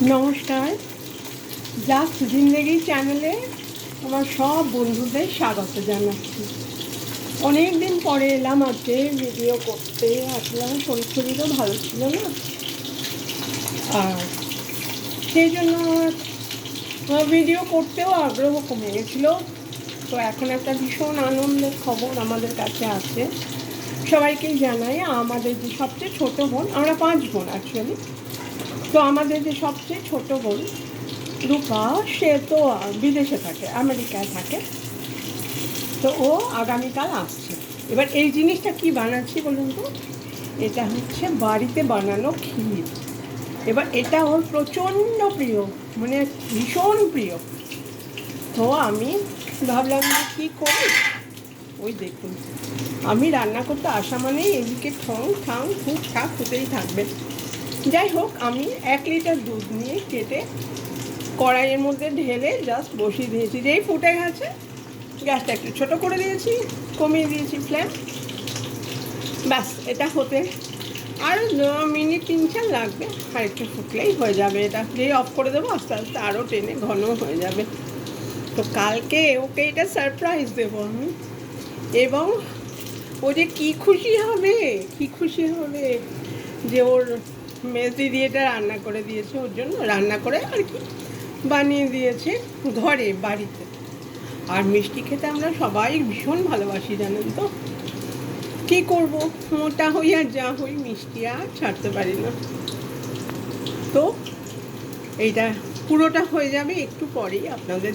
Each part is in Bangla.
নমস্কার, জাস্ট জিন্দেগি চ্যানেলে আমার সব বন্ধুদের স্বাগত জানাচ্ছি। অনেক দিন পরে এলাম আজকে ভিডিও করতে। আসলে আমার শরীরও ভালো ছিল না, আর সেই জন্য ভিডিও করতেও আগ্রহ কমে গেছিলো। তো এখন একটা ভীষণ আনন্দের খবর আমাদের কাছে আছে, সবাইকেই জানাই। আমাদের যে সবচেয়ে ছোটো বোন, আমরা 5 বোন অ্যাকচুয়ালি, তো আমাদের যে সবচেয়ে ছোটো বোন রূপা, সে তো বিদেশে থাকে, আমেরিকায় থাকে। তো ও আগামীকাল আসছে। এবার এই জিনিসটা কি বানাচ্ছি বলুন তো, এটা হচ্ছে বাড়িতে বানানো ক্ষীর। এবার এটা ওর প্রচণ্ড প্রিয়, মানে ভীষণ প্রিয়। তো আমি ভাবলাম যে কী করি। ওই দেখুন, আমি রান্না করতে আসা মানেই এদিকে ঠং ঠাং ফুট ঠাক হতেই থাকবে। যাই হোক, আমি 1 লিটার দুধ নিয়ে কেটে কড়াইয়ের মধ্যে ঢেলে জাস্ট বসিয়ে দিয়েছি। যেই ফুটে গেছে, গ্যাসটা একটু ছোটো করে দিয়েছি, কমিয়ে দিয়েছি ফ্লেম। ব্যাস, এটা হতে আর মিনিট 3-4 লাগবে, আর একটু ফুটলেই হয়ে যাবে। এটা যেই অফ করে দেবো আস্তে আস্তে আরও টেনে ঘন হয়ে যাবে। তো কালকে ওকে এটা সারপ্রাইজ দেবো আমি, এবং ও যে কী খুশি হবে, কী খুশি হবে যে ওর মেজ দিদি এটা রান্না করে দিয়েছে, ওর জন্য রান্না করে আর কি বানিয়ে দিয়েছে ঘরে, বাড়িতে। আর মিষ্টি খেতে আমরা সবাই ভীষণ ভালোবাসি, জানেন তো। কী করবো, মোটা হই আর যা হই, মিষ্টি আর ছাড়তে পারি না। তো এইটা পুরোটা হয়ে যাবে একটু পরেই, আপনাদের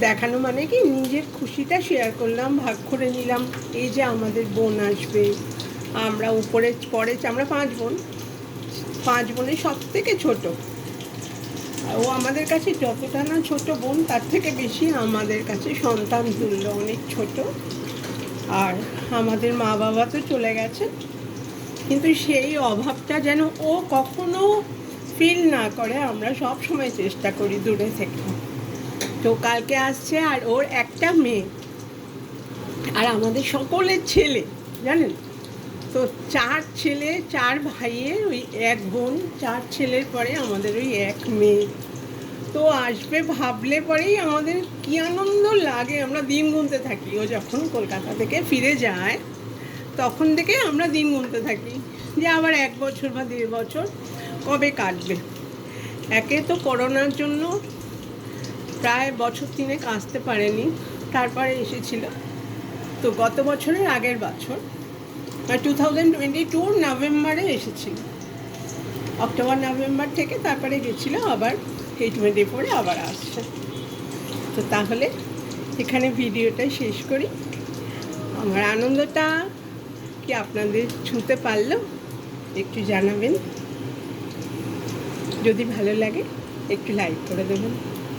দেখানো মানে কি, নিজের খুশিটা শেয়ার করলাম, ভাগ করে নিলাম। এই যে আমাদের বোন আসবে, আমরা উপরে পরে, আমরা 5 বোন, 5 বোনের সব থেকে ছোটো। ও আমাদের কাছে যতটা না ছোট বোন, তার থেকে বেশি আমাদের কাছে সন্তান তুল্য, অনেক ছোট। আর আমাদের মা বাবা তো চলে গেছে, কিন্তু সেই অভাবটা যেন ও কখনো ফিল না করে, আমরা সব সময় চেষ্টা করি দূরে থেকে। তো কালকে আসছে, আর ওর একটা মেয়ে, আর আমাদের সকলের ছেলে, জানেন তো। 4 ছেলে, 4 ভাইয়ের ওই 1 বোন, 4 ছেলের পরে আমাদের ওই 1 মেয়ে। তো আসবে ভাবলে পরেই আমাদের কী আনন্দ লাগে, আমরা দিন গুনতে থাকি। ও যখন কলকাতা থেকে ফিরে যায়, তখন থেকে আমরা দিন গুনতে থাকি যে আবার 1 বছর বা 1.5 বছর কবে কাটবে। একে তো করোনার জন্য প্রায় বছর 3 আসতে পারেনি, তারপরে এসেছিল। তো গত বছরের আগের বছর 2022 নভেম্বরে এসেছিল, অক্টোবর নভেম্বর থেকে তারপরে গেছিলো, আবার এই 24 আবার আসছে। তো তাহলে এখানে ভিডিওটা শেষ করি। আমার আনন্দটা কি আপনাদের ছুঁতে পারলো একটু জানাবেন, যদি ভালো লাগে একটু লাইক করে দেবেন।